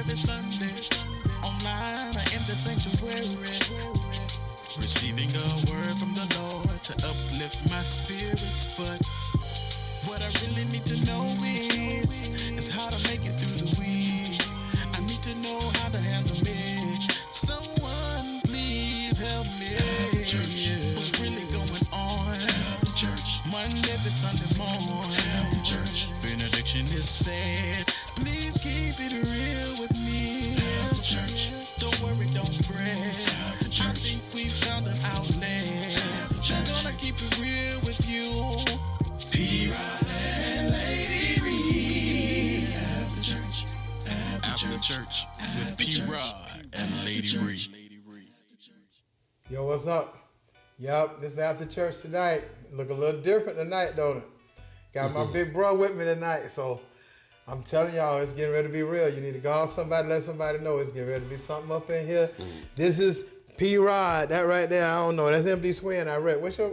every Sunday, online or in the sanctuary, receiving a word from the Lord to uplift my spirits. But what I really need to know is how to make it through the week. I need to know how to handle me. Someone please help me. Church, what's really going on? Church, Monday to Sunday morning. Church, benediction is said. Please keep it real with me. Church, don't worry, don't fret. I think we found an outlet. They're gonna keep it real with you. P.Rod and Lady Reed. After church with P.Rod and Lady Reed. Yo, what's up? Yup, this is after church tonight. Look a little different tonight, don't it? Got my big bro with me tonight, so I'm telling y'all, it's getting ready to be real. You need to call somebody, let somebody know it's getting ready to be something up in here. This is P.Rod, that right there, I don't know. That's MDSwin, I read. What's your...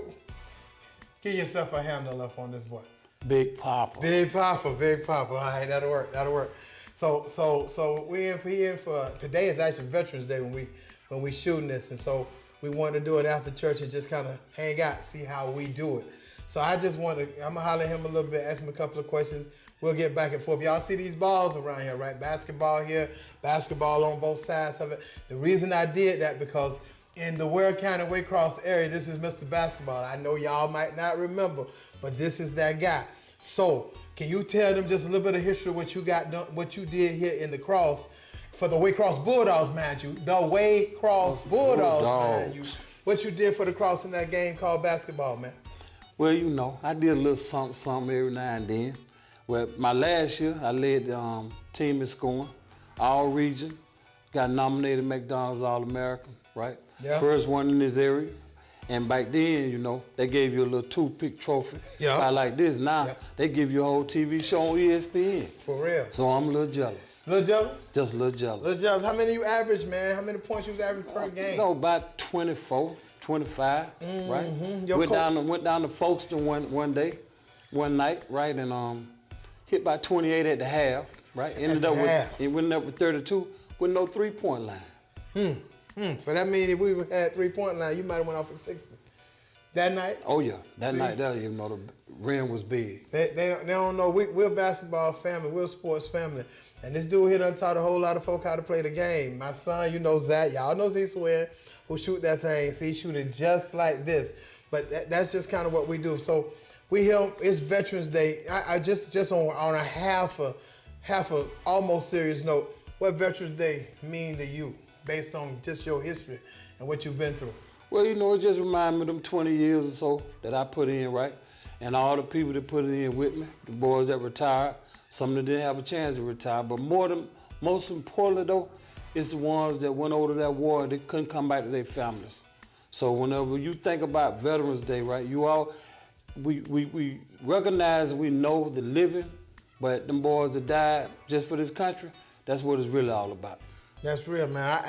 Give yourself a handle up on this boy. Big Papa. Big Papa, Big Papa. All right, that'll work. So we in for today is actually Veterans Day when we shooting this, and so we wanted to do it after church and just kind of hang out, see how we do it. So I just want to, I'm gonna holler at him a little bit, ask him a couple of questions. We'll get back and forth. Y'all see these balls around here, right? Basketball here, basketball on both sides of it. The reason I did that because in the Ware County Waycross area, this is Mr. Basketball. I know y'all might not remember, but this is that guy. So, can you tell them just a little bit of history of what you got done, what you did here in the cross for the Waycross Bulldogs, mind you. The Waycross Bulldogs, mind you. What you did for the cross in that game called basketball, man? Well, you know, I did a little something every now and then. Well, my last year, I led the team in scoring, all region, got nominated McDonald's All-American, right? Yeah. First one in this area. And back then, you know, they gave you a little toothpick trophy. Yeah. I like this. Now, they give you a whole TV show on ESPN. For real. So I'm a little jealous. A little jealous? Just a little jealous. Little jealous. How many you average, man? How many points you average per game? No, about 24, 25, right? Your Went down to Folkestone one night, right, and hit by 28 at the half, right? Ended up with 32 with no 3-point line. So that means if we had 3-point line, you might have went off for 60. That night? Oh yeah, that night, you know, the rim was big. They don't know. We're a basketball family. We're a sports family. And this dude here done taught a whole lot of folk how to play the game. My son, you know Zach. Y'all know Z-Swin, who shoot that thing. See, he shoot it just like this. But that's just kind of what we do. So we here, it's Veterans Day. I just on a half a almost serious note, what Veterans Day mean to you based on just your history and what you've been through? Well, you know, it just reminds me of them 20 years or so that I put in, right? And all the people that put it in with me, the boys that retired, some that didn't have a chance to retire, but most importantly though, it's the ones that went over to that war and they couldn't come back to their families. So whenever you think about Veterans Day, right, we recognize, we know the living, but them boys that died just for this country, that's what it's really all about. That's real, man.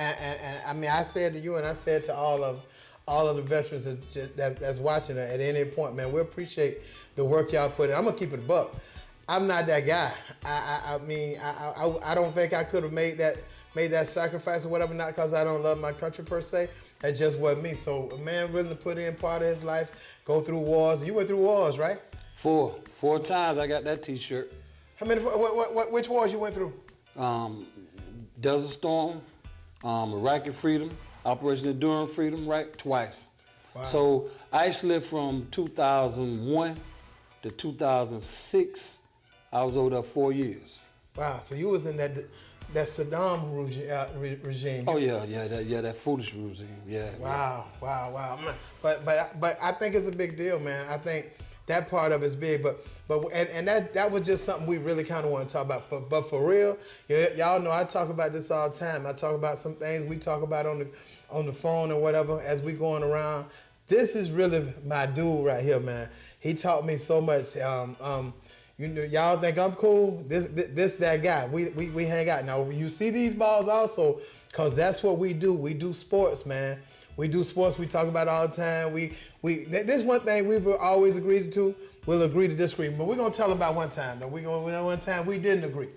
I mean, I said to you and I said to all of the veterans that's watching it at any point, man, we appreciate the work y'all put in. I'm gonna keep it a buck. I'm not that guy. I mean, I don't think I could have made that sacrifice or whatever, not because I don't love my country per se. That just wasn't me. So a man willing to put in part of his life, go through wars. You went through wars, right? Four times I got that T-shirt. How many? Which wars you went through? Desert Storm, Iraqi Freedom, Operation Enduring Freedom, right, twice. Wow. So I actually from 2001 to 2006, I was over there 4 years. Wow, so you was in that Saddam regime. Oh yeah, that foolish regime, yeah. Wow. But I think it's a big deal, man. I think that part of it's big, but that was just something we really kind of want to talk about. But for real, y'all know I talk about this all the time. I talk about some things we talk about on the phone or whatever as we going around. This is really my dude right here, man. He taught me so much. You know, y'all think I'm cool? This that guy. We hang out. Now you see these balls also, cause that's what we do. We do sports, man. We do sports. We talk about it all the time. This one thing we've always agreed to. We'll agree to disagree, but we're gonna tell them about one time. Though one time we didn't agree.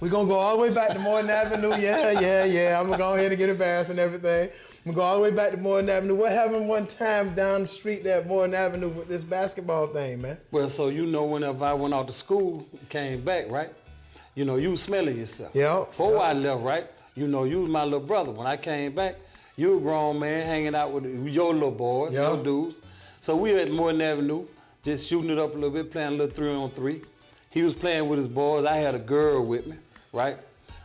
We're going to go all the way back to Morton Avenue. Yeah. I'm going to go ahead and get embarrassed and everything. I'm going to go all the way back to Morton Avenue. What happened one time down the street there at Morton Avenue with this basketball thing, man? Well, so whenever I went out to school, came back, right? You was smelling yourself. Yeah. Before I left, right? You was my little brother. When I came back, you a grown man hanging out with your little boys, your dudes. So we were at Morton Avenue, just shooting it up a little bit, playing a little 3-on-3. He was playing with his boys. I had a girl with me, right?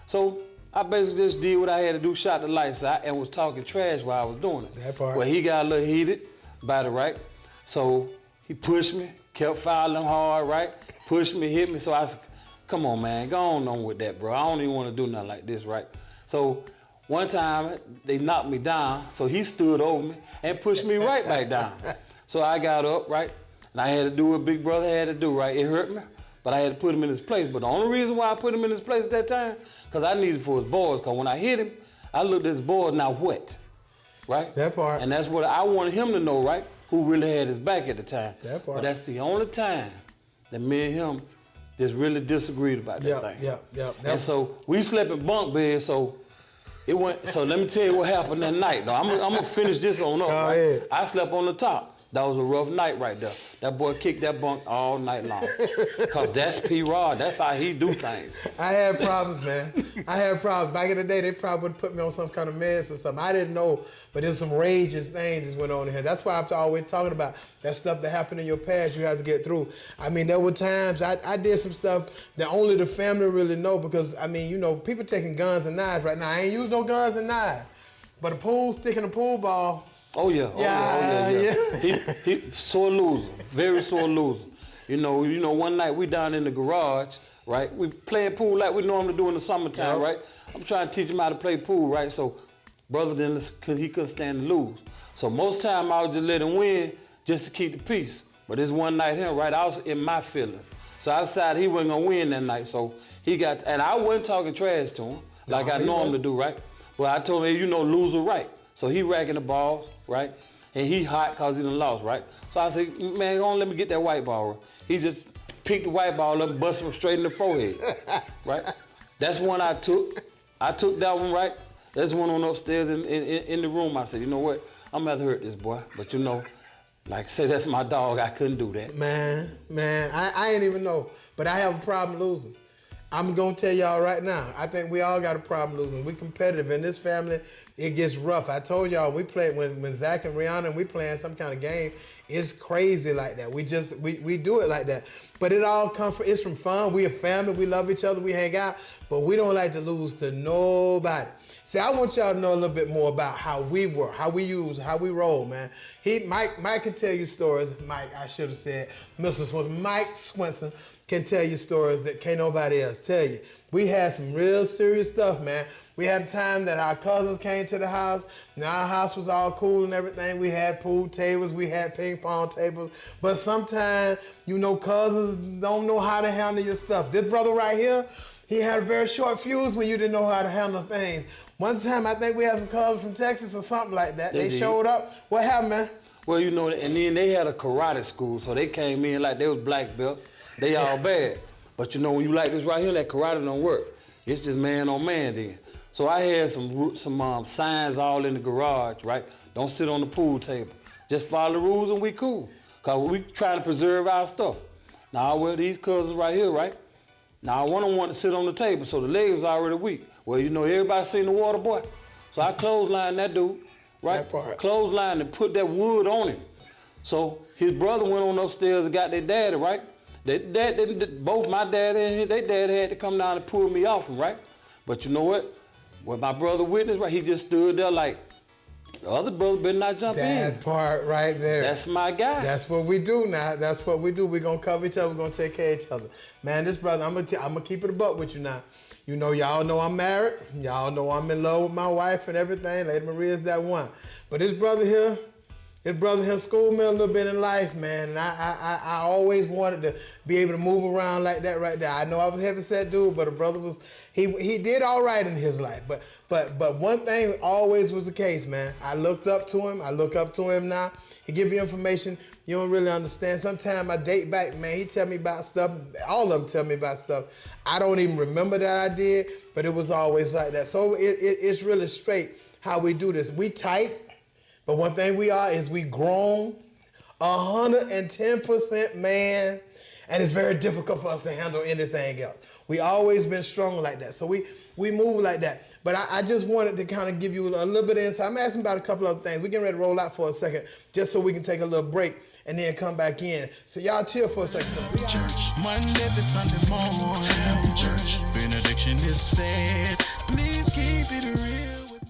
So I basically just did what I had to do, shot the lights out, and was talking trash while I was doing it. That part. Well, he got a little heated about it, right? So he pushed me, kept fouling hard, right? Pushed me, hit me. So I said, come on, man, go on with that, bro. I don't even want to do nothing like this, right? So one time, they knocked me down, so he stood over me and pushed me right back down. So I got up, right? And I had to do what big brother had to do, right? It hurt me, but I had to put him in his place. But the only reason why I put him in his place at that time, because I needed for his boys, because when I hit him, I looked at his boys, now what? Right? That part. And that's what I wanted him to know, right? Who really had his back at the time. That part. But that's the only time that me and him just really disagreed about that thing. Yep. And so we slept in bunk beds, so it went. So let me tell you what happened that night. Though I'm gonna finish this on up. Right? Ahead. I slept on the top. That was a rough night right there. That boy kicked that bunk all night long. Cause that's P.Rod. That's how he do things. I had problems, man. I had problems. Back in the day, they probably would have put me on some kind of meds or something. I didn't know, but there's some rageous things that went on in here. That's why I'm always talking about that stuff that happened in your past you have to get through. I mean, there were times I did some stuff that only the family really know because, I mean, people taking guns and knives right now. I ain't used no guns and knives. But a pool stick and a pool ball, Oh yeah. He sore loser, very sore loser. One night we down in the garage, right? We playing pool like we normally do in the summertime, right? I'm trying to teach him how to play pool, right? So brother he couldn't stand to lose. So most time I would just let him win just to keep the peace. But this one night right, I was in my feelings. So I decided he wasn't gonna win that night. So and I wasn't talking trash to him like I normally do, right? But I told him, loser right. So he racking the balls, right? And he hot because he done lost, right? So I said, man, go on, let me get that white ball. He just picked the white ball up and busted him straight in the forehead, right? That's one I took. I took that one, right? That's one on upstairs in the room. I said, you know what? I'm going to hurt this boy. But like I said, that's my dog. I couldn't do that. Man, I ain't even know. But I have a problem losing. I'm going to tell y'all right now, I think we all got a problem losing. We competitive. In this family, it gets rough. I told y'all, we played, when Zach and Rihanna, we playing some kind of game, it's crazy like that. We do it like that. But it all it's from fun. We a family, we love each other, we hang out, but we don't like to lose to nobody. See, I want y'all to know a little bit more about how we work, how we roll, man. Mike can tell you stories. Mike, I should have said, Mr. Swinson. Mike Swinson can tell you stories that can't nobody else tell you. We had some real serious stuff, man. We had a time that our cousins came to the house. Now our house was all cool and everything. We had pool tables, we had ping pong tables. But sometimes, cousins don't know how to handle your stuff. This brother right here, he had a very short fuse when you didn't know how to handle things. One time, I think we had some cousins from Texas or something like that. They showed up. What happened, man? Well, and then they had a karate school, so they came in like they was black belts. They all bad. But when you like this right here, that karate don't work. It's just man on man then. So I had some signs all in the garage, right? Don't sit on the pool table. Just follow the rules and we cool. Cause we trying to preserve our stuff. Now, these cousins right here, right? Now, one of them want to sit on the table, so the legs are already weak. Well, everybody seen the water boy. So I clotheslined that dude, right? That part. Clotheslined and put that wood on him. So his brother went on upstairs and got their daddy, right? Both my dad and their dad had to come down and pull me off him, right? But you know what? When my brother witnessed, right, he just stood there like, the other brother better not jump in. That part right there. That's my guy. That's what we do now. That's what we do. We're going to cover each other. We're going to take care of each other. Man, this brother, I'm going to keep it a buck with you now. Y'all know I'm married. Y'all know I'm in love with my wife and everything. Lady Maria's that one. But this brother here schooled me a little bit in life, man. And I always wanted to be able to move around like that right there. I know I was a heavy-set dude, but a brother he did all right in his life. But one thing always was the case, man. I looked up to him. I look up to him now. He give you information you don't really understand. Sometimes I date back, man, he tell me about stuff. All of them tell me about stuff I don't even remember that I did, but it was always like that. So it's really straight how we do this. We tight, but one thing we are is we grown, 110% man, and it's very difficult for us to handle anything else. We always been strong like that. So we move like that. But I just wanted to kind of give you a little bit of insight. I'm asking about a couple of things. We're getting ready to roll out for a second, just so we can take a little break and then come back in. So y'all chill for a second. Church, Monday to Sunday morning. Church, benediction is said. Please keep it real with me.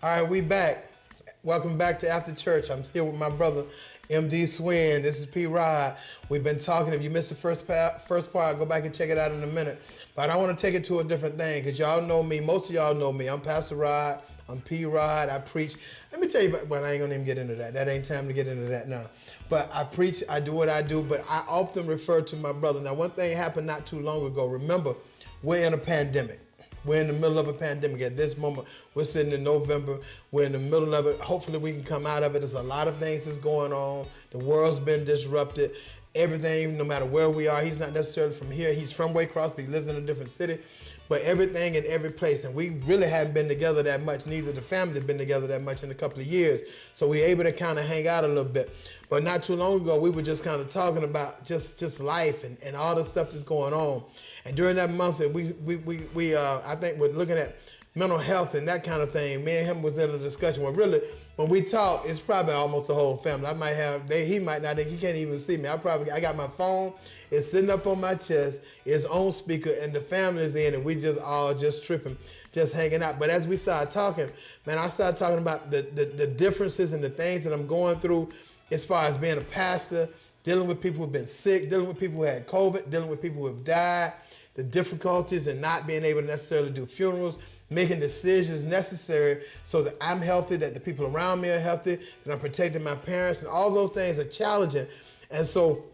All right, we back. Welcome back to After Church. I'm here with my brother, MDSwin. This is P.Rod. We've been talking. If you missed the first part, go back and check it out in a minute. But I want to take it to a different thing because y'all know me. Most of y'all know me. I'm Pastor Rod. I'm P.Rod. I preach. Let me tell you, but I ain't going to even get into that. That ain't time to get into that now. But I preach. I do what I do. But I often refer to my brother. Now, one thing happened not too long ago. Remember, we're in a pandemic. We're in the middle of a pandemic at this moment. We're sitting in November. We're in the middle of it. Hopefully we can come out of it. There's a lot of things that's going on. The world's been disrupted. Everything, no matter where we are, he's not necessarily from here. He's from Waycross, but he lives in a different city. But everything in every place. And we really haven't been together that much. Neither the family has been together that much in a couple of years. So we're able to kind of hang out a little bit. But not too long ago, we were just kind of talking about just life and all the stuff that's going on. And during that month, I think we're looking at mental health and that kind of thing. Me and him was in a discussion where really, when we talk, it's probably almost the whole family. I might have, he might not, he can't even see me. I got my phone, it's sitting up on my chest, it's on speaker, and the family's in, and we just all just tripping, just hanging out. But as we started talking, man, I started talking about the differences and the things that I'm going through as far as being a pastor, dealing with people who've been sick, dealing with people who had COVID, dealing with people who have died, the difficulties in not being able to necessarily do funerals, making decisions necessary so that I'm healthy, that the people around me are healthy, that I'm protecting my parents, and all those things are challenging. And so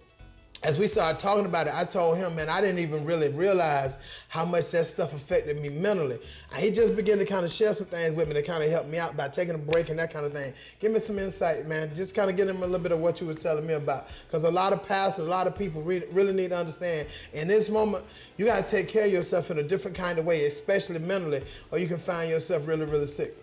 as we started talking about it, I told him, man, I didn't even really realize how much that stuff affected me mentally. And he just began to kind of share some things with me to kind of help me out by taking a break and that kind of thing. Give me some insight, man. Just kind of get him a little bit of what you were telling me about. Because a lot of pastors, a lot of people really need to understand, in this moment, you got to take care of yourself in a different kind of way, especially mentally, or you can find yourself really, really sick.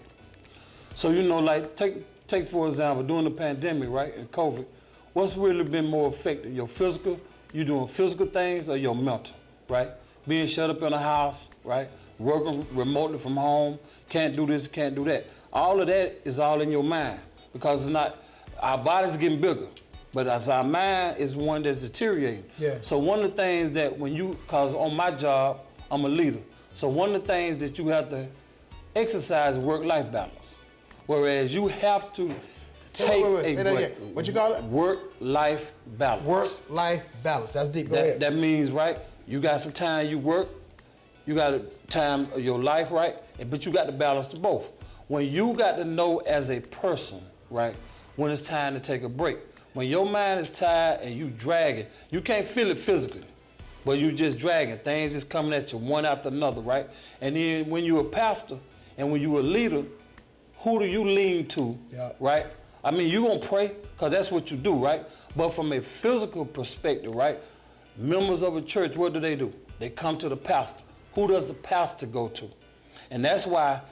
So, like, take for example, during the pandemic, right, and COVID, what's really been more effective? Your physical, you doing physical things, or your mental, right? Being shut up in a house, right? Working remotely from home, can't do this, can't do that. All of that is all in your mind because it's not, our body's getting bigger, but as our mind is one that's deteriorating. Yeah. So one of the things that cause on my job, I'm a leader. So one of the things that you have to exercise is work-life balance. Whereas you have to take wait. a break. What you call it? Work-life balance. Work-life balance. That's deep. Go ahead. That means, right, you got some time you work, you got a time of your life, right, but you got to balance the both. When you got to know as a person, right, when it's time to take a break. When your mind is tired and you dragging, you can't feel it physically, but you just dragging. Things is coming at you one after another, right? And then when you're a pastor and when you're a leader, who do you lean to, right? I mean, you're going to pray because that's what you do, right? But from a physical perspective, right, members of a church, what do? They come to the pastor. Who does the pastor go to? And that's why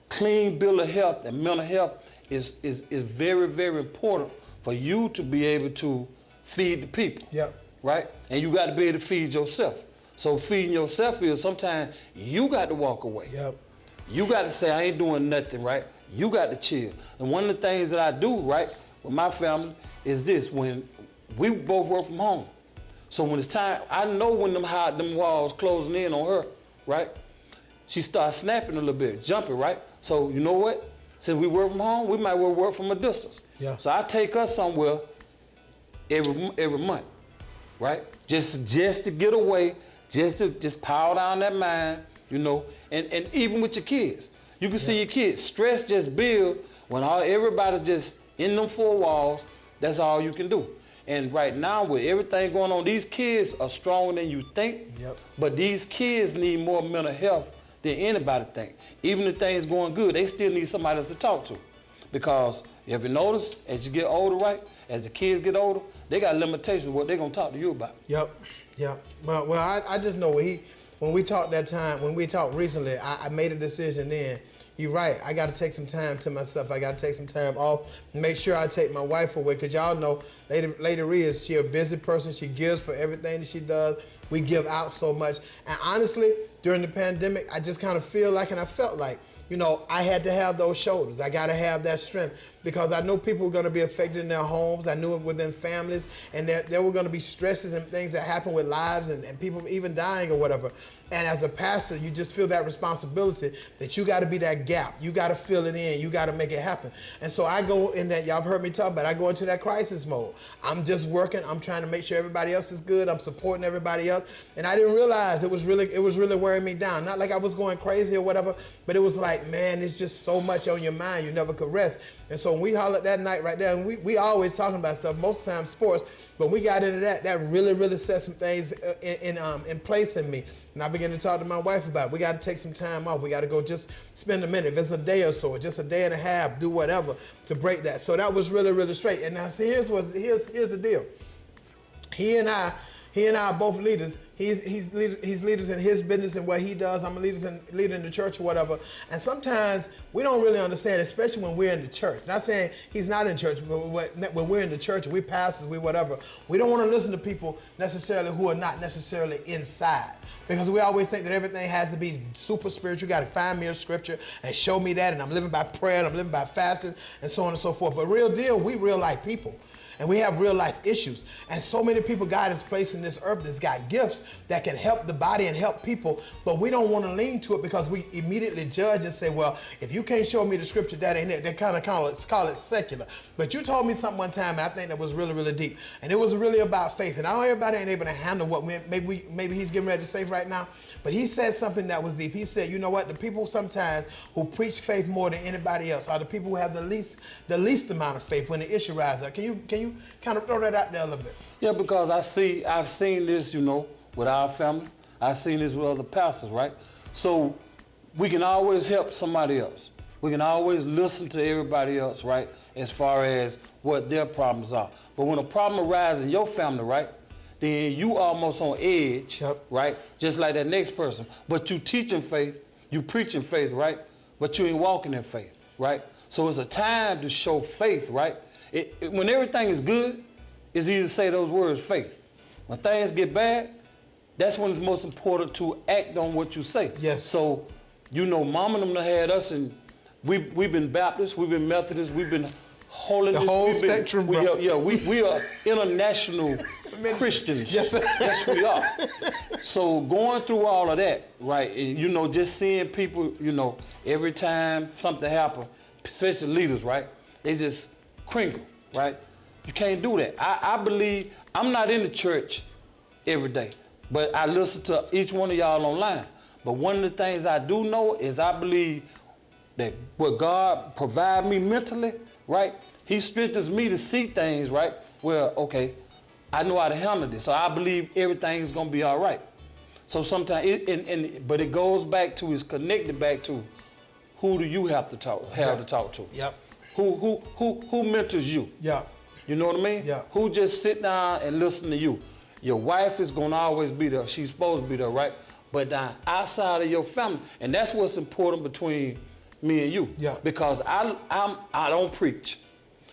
clean bill of health and mental health is very, very important for you to be able to feed the people, right? And you got to be able to feed yourself. So feeding yourself is sometimes you got to walk away. You got to say, I ain't doing nothing, right? You got to chill. And one of the things that I do, right, with my family is this: when we both work from home. So when it's time, I know when them walls closing in on her, right? She starts snapping a little bit, jumping, right? So you know what? Since we work from home, we might well work from a distance. So I take her somewhere every month. right? Just to get away, just power down that mind, you know, and even with your kids. You can see your kids, stress just build when everybody just in them four walls, that's all you can do. And right now, with everything going on, these kids are stronger than you think, but these kids need more mental health than anybody think. Even if things going good, they still need somebody else to talk to. Because if you notice, as you get older, right, as the kids get older, they got limitations of what they're going to talk to you about. Yep. Well, I just know when we talked that time, when we talked recently, I made a decision then. You're right. I got to take some time to myself. I got to take some time off. Make sure I take my wife away, because y'all know Lady Rhea, she a busy person. She gives for everything that she does. We give out so much. And honestly, during the pandemic, I just kind of feel like, and I felt like, you know, I had to have those shoulders. I got to have that strength, because I know people were going to be affected in their homes. I knew it within families, and there were going to be stresses and things that happen with lives and people even dying or whatever. And as a pastor, you just feel that responsibility that you got to be that gap. You got to fill it in. You got to make it happen. And so I go in that, y'all have heard me talk about it, I go into that crisis mode. I'm just working. I'm trying to make sure everybody else is good. I'm supporting everybody else. And I didn't realize it was really wearing me down. Not like I was going crazy or whatever, but it was like, man, it's just so much on your mind. You never could rest. And so when we hollered that night right there, and we always talking about stuff, most of the time sports, but we got into that really set some things in place in me. And I began to talk to my wife about it. We got to take some time off. We got to go just spend a minute. If it's a day or so, or just a day and a half, do whatever to break that. So that was really straight. And now see, here's the deal. He and I are both leaders. He's leaders in his business and what he does. I'm a leader in the church or whatever. And sometimes we don't really understand, especially when we're in the church. Not saying he's not in church, but when we're in the church, we pastors, we whatever. We don't want to listen to people necessarily who are not necessarily inside, because we always think that everything has to be super spiritual. You got to find me a scripture and show me that, and I'm living by prayer, and I'm living by fasting, and so on and so forth. But real deal, we real life people. And we have real life issues. And so many people God has placed in this earth that's got gifts that can help the body and help people, but we don't want to lean to it because we immediately judge and say, well, if you can't show me the scripture, that ain't it. They kind of call it secular. But you told me something one time, and I think that was really deep. And it was really about faith. And I know everybody ain't able to handle what maybe he's getting ready to say right now, but he said something that was deep. He said, you know what? The people sometimes who preach faith more than anybody else are the people who have the least amount of faith when the issue rises up. Can you kind of throw that out there a little bit? Yeah, because I've seen this, you know, with our family. I've seen this with other pastors, right? So we can always help somebody else. We can always listen to everybody else, right, as far as what their problems are. But when a problem arises in your family, right, then you almost on edge, right, just like that next person. But you teaching faith, you preaching faith, right, but you ain't walking in faith, right? So it's a time to show faith, right? When everything is good, it's easy to say those words, faith. When things get bad, that's when it's most important to act on what you say. Yes. So, you know, Mama and them done had us, and we've been Baptists, we've been Methodists, we've been holiness. The whole spectrum, bro. We are international Christians. Yes, sir. Yes, we are. So going through all of that, right, and, you know, just seeing people, you know, every time something happens, especially leaders, right, they just crinkle, right? You can't do that. I believe, I'm not in the church every day, but I listen to each one of y'all online. But one of the things I do know is I believe that what God provides me mentally, right, he strengthens me to see things, right, well, okay, I know how to handle this. So I believe everything is gonna be all right. So sometimes, but it goes back to, it's connected back to, who do you have to talk to? Yep. Who mentors you? Yeah. You know what I mean? Yeah. Who just sit down and listen to you? Your wife is gonna always be there. She's supposed to be there, right? But outside of your family, and that's what's important between me and you. Yeah. Because I don't preach,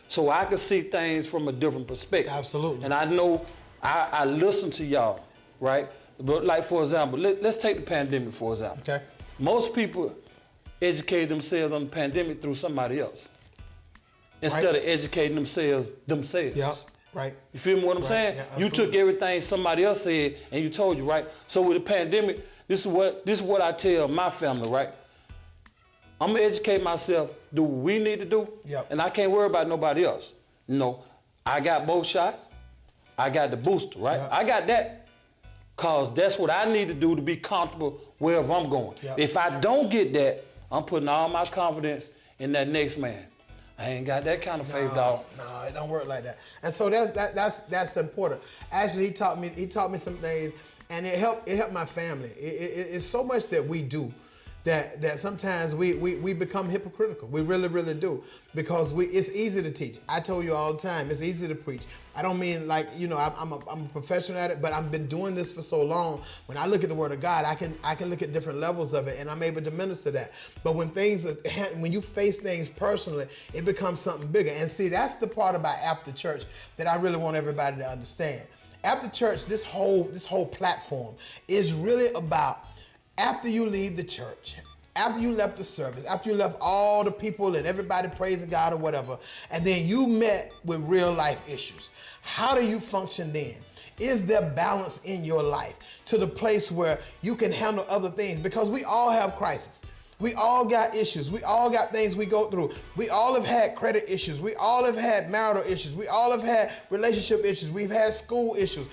so I can see things from a different perspective. Absolutely. And I know I listen to y'all, right? But like, for example, let's take the pandemic for example. Okay. Most people educate themselves on the pandemic through somebody else, instead of educating themselves. Yeah, right. You feel me what I'm saying? Yeah, you took everything somebody else said and you told you, right? So with the pandemic, this is what I tell my family, right? I'm gonna educate myself, do what we need to do, Yep. and I can't worry about nobody else. You know, I got both shots. I got the booster, right? Yeah. I got that because that's what I need to do to be comfortable wherever I'm going. Yeah. If I don't get that, I'm putting all my confidence in that next man. I ain't got that kind of faith, dog. No, it don't work like that. And so that's important. Actually, he taught me some things, and it helped my family. It's so much that we do that sometimes we become hypocritical. We really, really do, because it's easy to teach. I told you all the time, it's easy to preach. I don't mean like, I'm a professional at it, but I've been doing this for so long. When I look at the Word of God, I can look at different levels of it, and I'm able to minister that. But when you face things personally, it becomes something bigger. And see, that's the part about after church that I really want everybody to understand. After church, this whole platform is really about, after you leave the church, after you left the service, after you left all the people and everybody praising God or whatever, and then you met with real life issues, how do you function then? Is there balance in your life to the place where you can handle other things? Because we all have crises. We all got issues. We all got things we go through. We all have had credit issues. We all have had marital issues. We all have had relationship issues. We've had school issues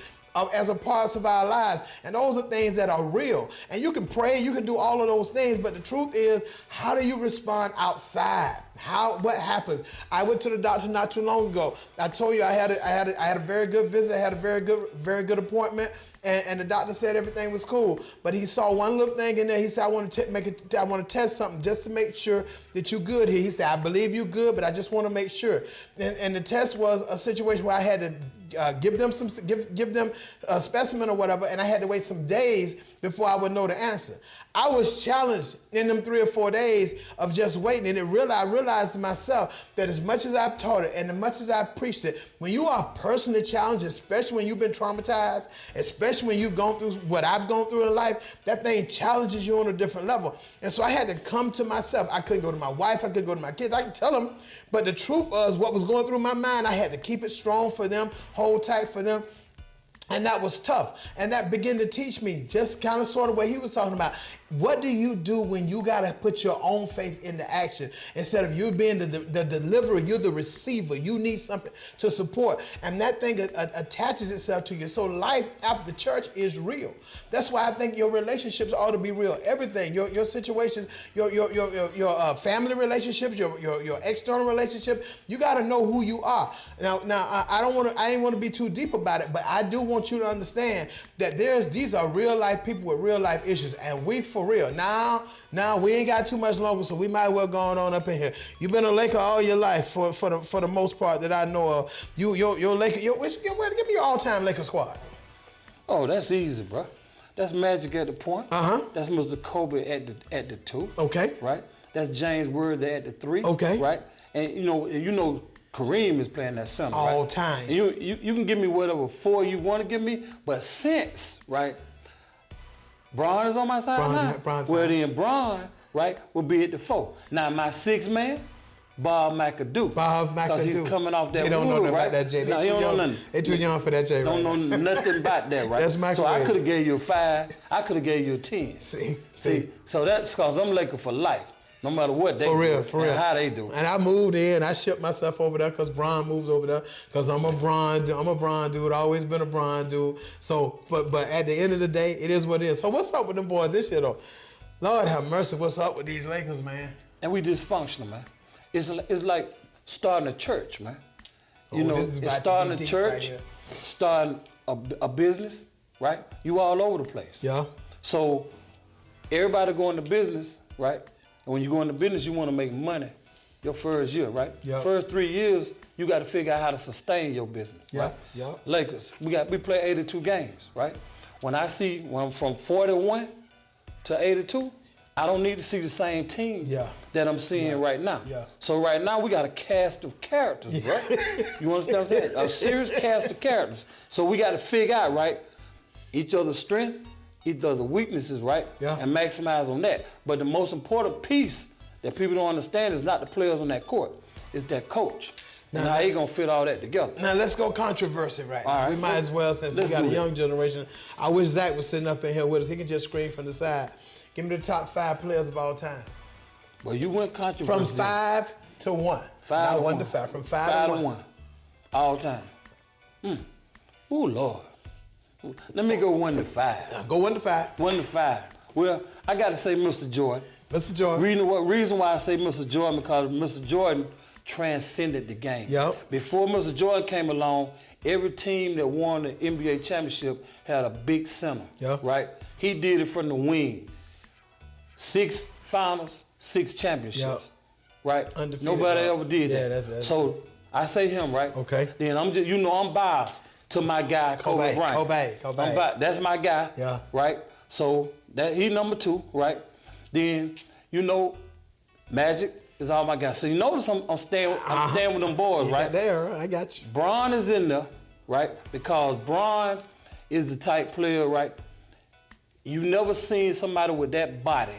as a part of our lives. And those are things that are real. And you can pray, you can do all of those things, but the truth is, how do you respond outside? What happens? I went to the doctor not too long ago. I told you I had a very good visit. I had a very good appointment. And the doctor said everything was cool, but he saw one little thing in there. He said, I want to test something just to make sure that you're good here. He said, I believe you're good, but I just want to make sure. And the test was a situation where I had to give them a specimen or whatever, and I had to wait some days before I would know the answer. I was challenged in them 3 or 4 days of just waiting, and I realized to myself that as much as I've taught it and as much as I've preached it, when you are personally challenged, especially when you've been traumatized, especially when you've gone through what I've gone through in life, that thing challenges you on a different level. And so I had to come to myself. I couldn't go to my wife. I couldn't go to my kids. I could tell them, but the truth was what was going through my mind, I had to keep it strong for them, hold tight for them. And that was tough. And that began to teach me just kind of sort of what he was talking about. What do you do when you got to put your own faith into action? Instead of you being the deliverer, you're the receiver. You need something to support. And that thing attaches itself to you. So life after the church is real. That's why I think your relationships ought to be real. Everything, your situations, your family relationships, your external relationship, you got to know who you are. Now I ain't want to be too deep about it, but I do want you to understand that these are real life people with real life issues, and we for real. Now we ain't got too much longer, so we might well go on up in here. You've been a Laker all your life for the most part that I know of. Your Laker, give me your all-time Laker squad. Oh, that's easy, bro. That's Magic at the point. Uh-huh. That's Mr. Kobe at the 2. Okay. Right. That's James Worthy at the 3. Okay. Right. And you know Kareem is playing that center all right? time. And you can give me whatever 4 you want to give me, but since right, Bron is on my side now. Well then Bron right will be at the 4. Now my 6th man, Bob McAdoo. Because he's coming off that. They don't know nothing about that, Jay. They too young for that, Jay. Don't know nothing about that, right? That's my. So I could have gave you a 5. I could have gave you a 10. See. So that's because I'm Laker for life. No matter what they do and how they do. And I moved in. I shipped myself over there because Bron moved over there. Because I'm a Bron dude. Always been a Bron dude. So, but at the end of the day, it is what it is. So what's up with them boys this year though? Lord have mercy. What's up with these Lakers, man? And we dysfunctional, man. It's like starting a church, man. It's starting a church, right, starting a business, right? You all over the place. Yeah. So everybody going to business, right? And when you go into business, you want to make money your first year, right? Yep. First 3 years, you got to figure out how to sustain your business, right? Yep. Lakers, we play 82 games, right? When I'm from 41 to 82, I don't need to see the same team that I'm seeing right now. Yeah. So right now, we got a cast of characters, right? You understand what I'm saying? A serious cast of characters. So we got to figure out, right, each other's strength, each other's weaknesses, right? Yeah. And maximize on that. But the most important piece that people don't understand is not the players on that court. It's that coach. Now how he gonna fit all that together? Now let's go controversy right now. We might as well, since we got a young generation. I wish Zach was sitting up in here with us. He can just scream from the side. Give me the top 5 players of all time. Well, you went controversy. From 5 to 1. 5 Not to 1 to 5. From 5 to 1. All time. Oh, Lord. Let me go 1 to 5. Now, go 1 to 5. 1 to 5. Well, I got to say Mr. Jordan. Mr. Jordan. Reason why I say Mr. Jordan, because Mr. Jordan transcended the game. Yep. Before Mr. Jordan came along, every team that won the NBA championship had a big center. Yep. Right? He did it from the wing. 6 finals, 6 championships. Yep. Right? Undefeated. Nobody ever did Yeah, that. that's so I say him, right? Okay. Then I'm just, I'm biased to my guy, Kobe Bryant. Kobe. That's my guy. Yeah. Right? So that he number 2, right? Then, Magic is all my guys. So you notice I'm staying with them boys, right? There, I got you. Bron is in there, right? Because Bron is the type player, right? You never seen somebody with that body,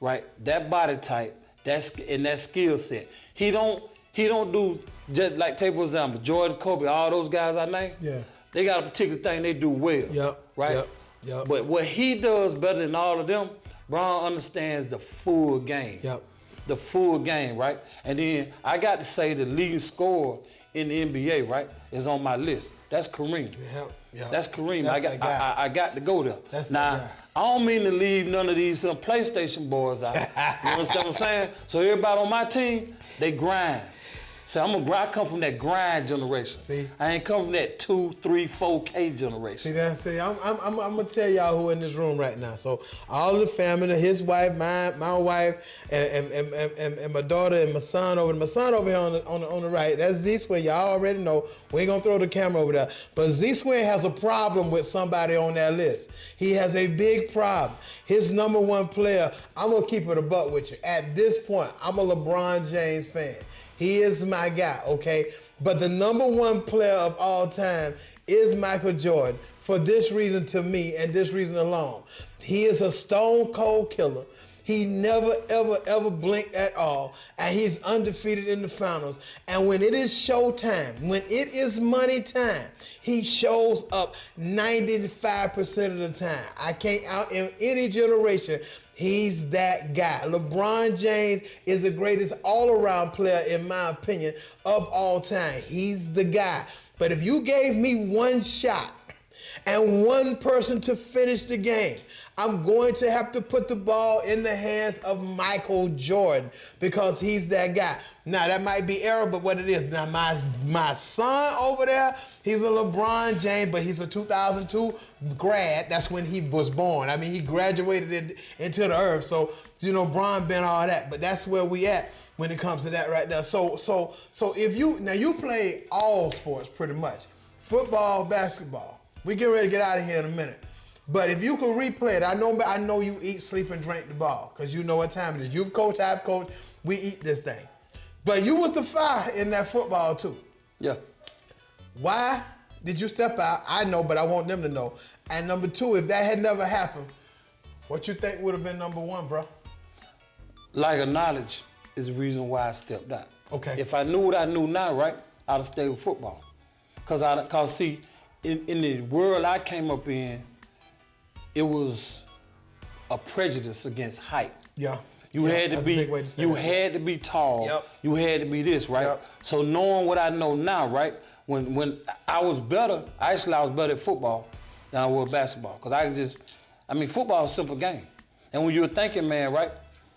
right? That body type, that skill set. He don't do just like, take for example, Jordan, Kobe, all those guys I named. Yeah. They got a particular thing they do well. Yep. Right? Yep. But what he does better than all of them, Bron understands the full game. Yep. The full game, right? And then I got to say the leading scorer in the NBA, right, is on my list. That's Kareem. Yep. That's Kareem. That's I got to go there. That's now, that guy. I don't mean to leave none of these PlayStation boys out. You understand what I'm saying? So everybody on my team, they grind. So I come from that grind generation. See? I ain't come from that 2, 3, 4K generation. See that? See, I'm gonna tell y'all who in this room right now. So all the family, his wife, my wife, and my daughter and my son over here on the right. That's Z-Swin. Y'all already know. We ain't gonna throw the camera over there. But Z-Swin has a problem with somebody on that list. He has a big problem. His number 1 player. I'm gonna keep it a buck with you. At this point, I'm a LeBron James fan. He is my guy, okay? But the number 1 player of all time is Michael Jordan for this reason to me and this reason alone. He is a stone cold killer. He never, ever, ever blinked at all. And he's undefeated in the finals. And when it is showtime, when it is money time, he shows up 95% of the time. I can't out in any generation. He's that guy. LeBron James is the greatest all-around player, in my opinion, of all time. He's the guy. But if you gave me 1 shot and 1 person to finish the game, I'm going to have to put the ball in the hands of Michael Jordan because he's that guy. Now, that might be error, but what it is. Now, my son over there, he's a LeBron James, but he's a 2002 grad. That's when he was born. I mean, he graduated into the earth. So, Bron been all that. But that's where we at when it comes to that right now. So if you play all sports pretty much. Football, basketball. We get ready to get out of here in a minute. But if you could replay it, I know you eat, sleep, and drink the ball because you know what time it is. You've coached, I've coached, we eat this thing. But you was the fire in that football too. Yeah. Why did you step out? I know, but I want them to know. And number 2, if that had never happened, what you think would have been number 1, bro? Lack of knowledge is the reason why I stepped out. Okay. If I knew what I knew now, right, I'd have stayed with football. Cause see, in the world I came up in, it was a prejudice against height. Yeah. You had to be. You had to be tall. Yep. You had to be this, right? Yep. So knowing what I know now, right? When I was better, I was better at football than I was basketball. Cause football is a simple game. And when you're a thinking man, right?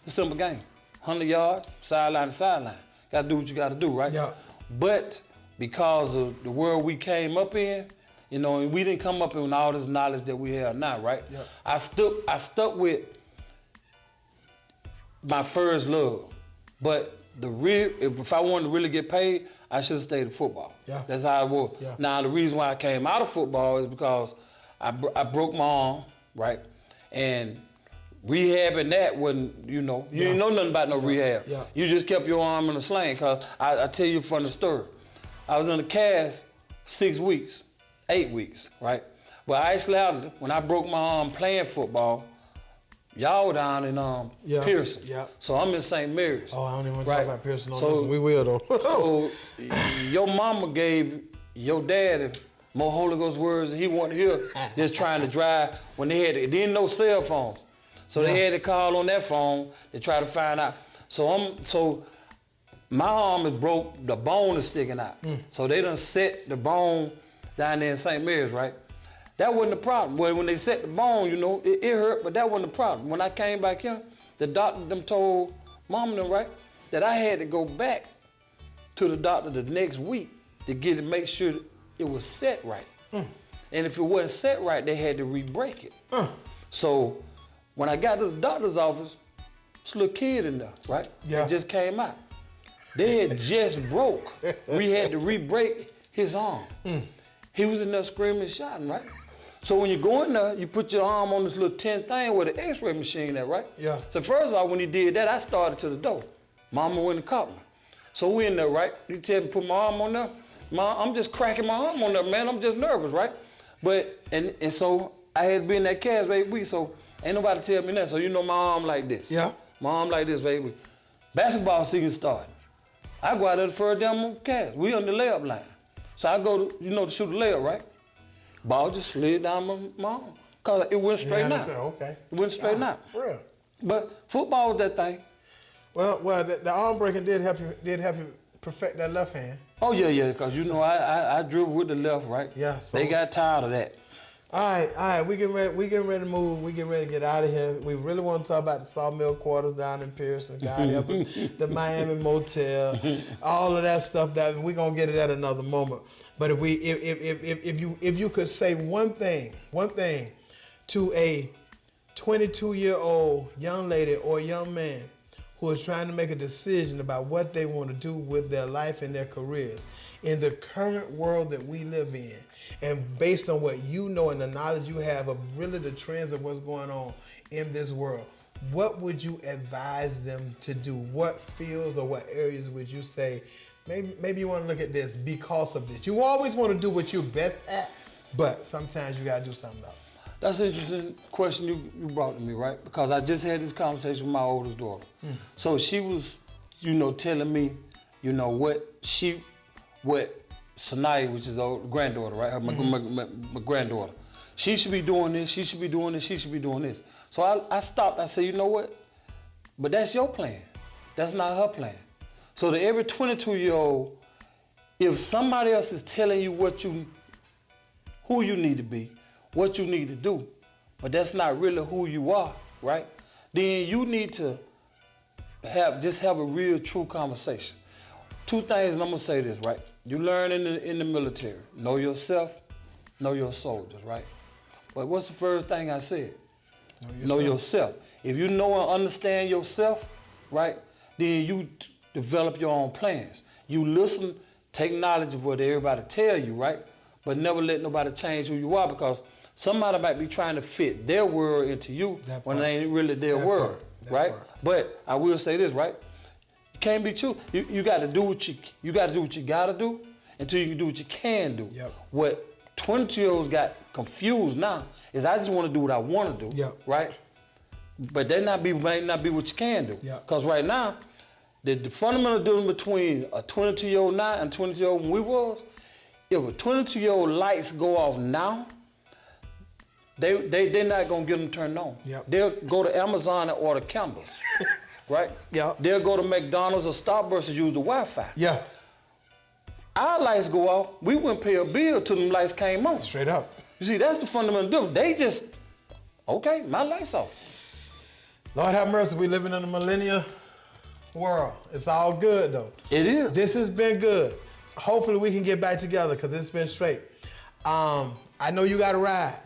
It's a simple game. 100 yards, sideline to sideline. Got to do what you got to do, right? Yeah. But because of the world we came up in, and we didn't come up with all this knowledge that we have now, right? Yeah. I stuck with my first love. But if I wanted to really get paid, I should have stayed in football. Yeah. That's how it was. Yeah. Now, the reason why I came out of football is because I broke my arm, right? And rehabbing that wasn't, you didn't know nothing about no rehab. Yeah. You just kept your arm in a sling, because I tell you from the story. I was in a cast 6 weeks, 8 weeks, right? But actually, when I broke my arm playing football, y'all were down in Pearson. Yeah. So I'm in St. Mary's. Oh, I don't even want to talk about Pearson on So- this. We will, though. So your mama gave your daddy more Holy Ghost words than he wanted to hear, just trying to drive when they didn't know cell phones. So they had to call on that phone to try to find out. So my arm is broke, the bone is sticking out. So they done set the bone down there in St. Mary's, right? That wasn't the problem. Well, when they set the bone, you know, it hurt, but that wasn't the problem. When I came back here, the doctor them told Mom and them, right, that I had to go back to the doctor the next week to make sure it was set right. And if it wasn't set right, they had to re-break it. So when I got to the doctor's office, this little kid in there, right? Yeah. It just came out. They had just broke. We had to re-break his arm. He was in there screaming and shouting, right? So when you go in there, you put your arm on this little tin thing with an x-ray machine there, right? Yeah. So first of all, when he did that, I started to the door. Mama went and caught me. So we in there, right? He tell me to put my arm on there. I'm just cracking my arm on there, man. I'm just nervous, right? But, and so I had to be in that cast for 8 weeks, so ain't nobody tell me that. So you know my arm like this. Yeah. My arm like this for 8 weeks. Basketball season started. I go out there the first damn cast. We on the layup line. So I go to, to shoot the layup, right? Ball just slid down my arm. Cause it went straight out. Okay. It went straight out. Real. But football was that thing. Well, the arm breaking did help you perfect that left hand. Oh yeah, cause I dribble with the left, right? Yeah. So they got tired of that. All right. We getting ready to move. We getting ready to get out of here. We really want to talk about the Sawmill Quarters down in Pearson. God help us. The Miami Motel, all of that stuff. That we gonna get it at another moment. But if you could say one thing to a 22-year-old young lady or young man who is trying to make a decision about what they want to do with their life and their careers in the current world that we live in, and based on what you know and the knowledge you have of really the trends of what's going on in this world, what would you advise them to do? What fields or what areas would you say, maybe you want to look at this because of this? You always want to do what you're best at, but sometimes you got to do something else. That's an interesting question you brought to me, right? Because I just had this conversation with my oldest daughter. So she was, telling me, what Sanaya, which is the granddaughter, right? My granddaughter. She should be doing this, she should be doing this, she should be doing this. So I stopped, I said, you know what? But that's your plan. That's not her plan. So to every 22-year-old, if somebody else is telling you who you need to be, what you need to do, but that's not really who you are, right? Then you need to have a real, true conversation. Two things, and I'm gonna say this, right? You learn in the military, know yourself, know your soldiers, right? But what's the first thing I said? Know yourself. If you know and understand yourself, right, then you develop your own plans. You listen, take knowledge of what everybody tell you, right? But never let nobody change who you are, because somebody might be trying to fit their world into you when it ain't really their world, right? But I will say this, right? You can't be true. You got to do what you got to do until you can do what you can do. Yep. What 22-year-olds got confused now is I just want to do what I want to do, right? But that might not be what you can do. Because right now, the fundamental difference between a 22-year-old now and a 22-year-old when we was, if a 22-year-old lights go off now, they're not gonna get them turned on. They'll go to Amazon and order candles, right? They'll go to McDonald's or Starbucks and use the Wi-Fi. Our lights go off, we wouldn't pay a bill till them lights came on. Straight up. You see, that's the fundamental difference. They just, okay, my lights off. Lord have mercy, we living in a millennial world. It's all good though. It is. This has been good. Hopefully we can get back together because it's been straight. I know you got to ride,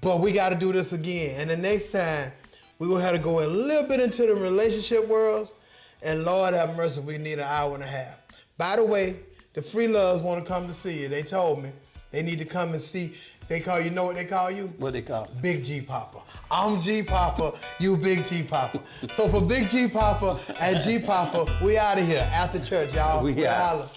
but we got to do this again. And the next time, we will have to go a little bit into the relationship worlds, and Lord have mercy, we need an hour and a half. By the way, the Free Loves want to come to see you. They told me they need to come and see. They call you know what they call you? What they call? Big G Papa. I'm G Papa, you Big G Papa. So for Big G Papa and G Papa, we out of here after church, y'all. We holla.